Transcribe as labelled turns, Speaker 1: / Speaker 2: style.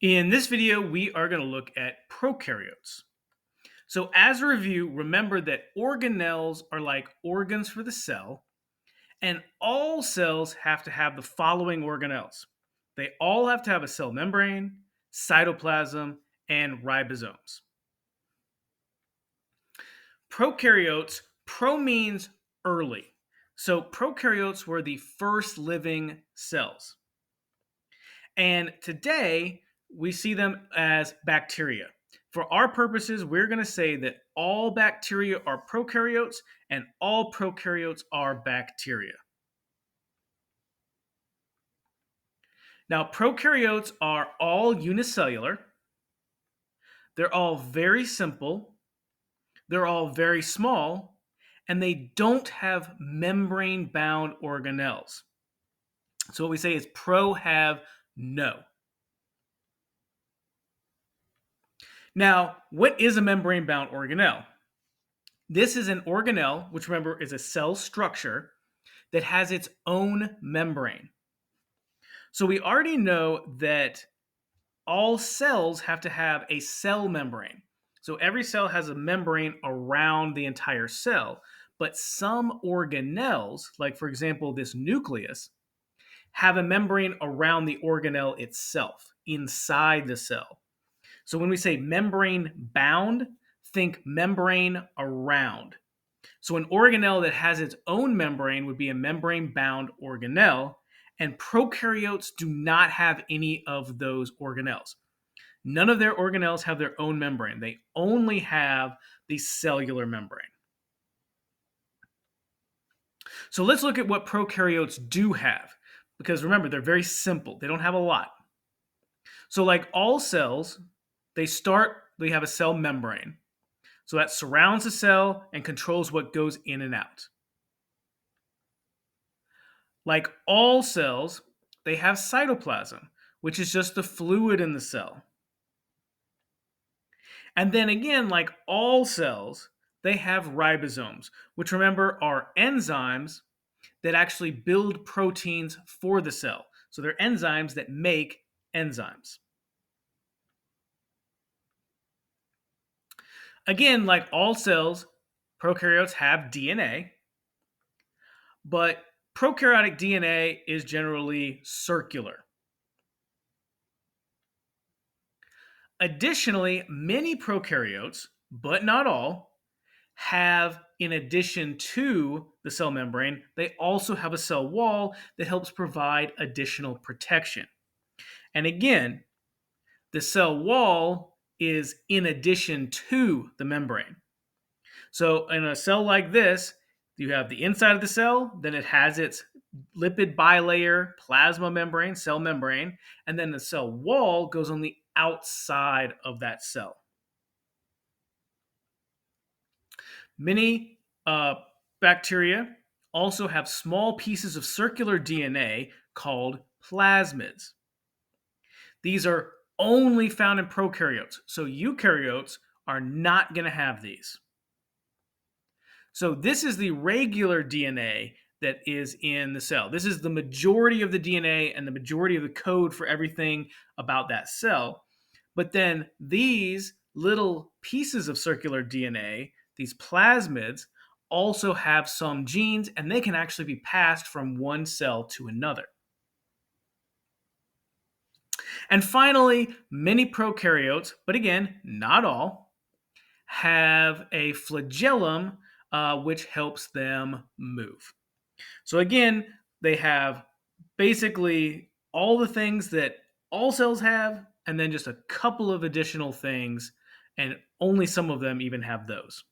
Speaker 1: In this video, we are going to look at prokaryotes. So as a review, remember that organelles are like organs for the cell, and all cells have to have the following organelles. They all have to have a cell membrane, cytoplasm, and ribosomes. Prokaryotes, pro means early. So prokaryotes were the first living cells. And today, we see them as bacteria. For our purposes, we're going to say that all bacteria are prokaryotes and all prokaryotes are bacteria. Now, prokaryotes are all unicellular. They're all very simple. They're all very small. And they don't have membrane bound organelles. So, what we say is pro have no. Now, what is a membrane-bound organelle? This is an organelle, which remember is a cell structure that has its own membrane. So we already know that all cells have to have a cell membrane. So every cell has a membrane around the entire cell. But some organelles, like for example this nucleus, have a membrane around the organelle itself, inside the cell. So when we say membrane bound, think membrane around. So an organelle that has its own membrane would be a membrane bound organelle, and prokaryotes do not have any of those organelles. None of their organelles have their own membrane. They only have the cellular membrane. So let's look at what prokaryotes do have, because remember, they're very simple. They don't have a lot. So like all cells, they have a cell membrane. So that surrounds the cell and controls what goes in and out. Like all cells, they have cytoplasm, which is just the fluid in the cell. And then again, like all cells, they have ribosomes, which remember are enzymes that actually build proteins for the cell. So they're enzymes that make enzymes. Again, like all cells, prokaryotes have DNA, but prokaryotic DNA is generally circular. Additionally, many prokaryotes, but not all, have, in addition to the cell membrane, they also have a cell wall that helps provide additional protection. And again, the cell wall is in addition to the membrane. So in a cell like this, you have the inside of the cell, then it has its lipid bilayer plasma membrane, cell membrane, and then the cell wall goes on the outside of that cell. Many bacteria also have small pieces of circular DNA called plasmids. These are only found in prokaryotes, so eukaryotes are not going to have these. So this is the regular DNA that is in the cell. This is the majority of the DNA and the majority of the code for everything about that cell. But then these little pieces of circular DNA, these plasmids, also have some genes, and they can actually be passed from one cell to another. And finally, many prokaryotes, but again, not all, have a flagellum which helps them move. So again, they have basically all the things that all cells have, and then just a couple of additional things, and only some of them even have those.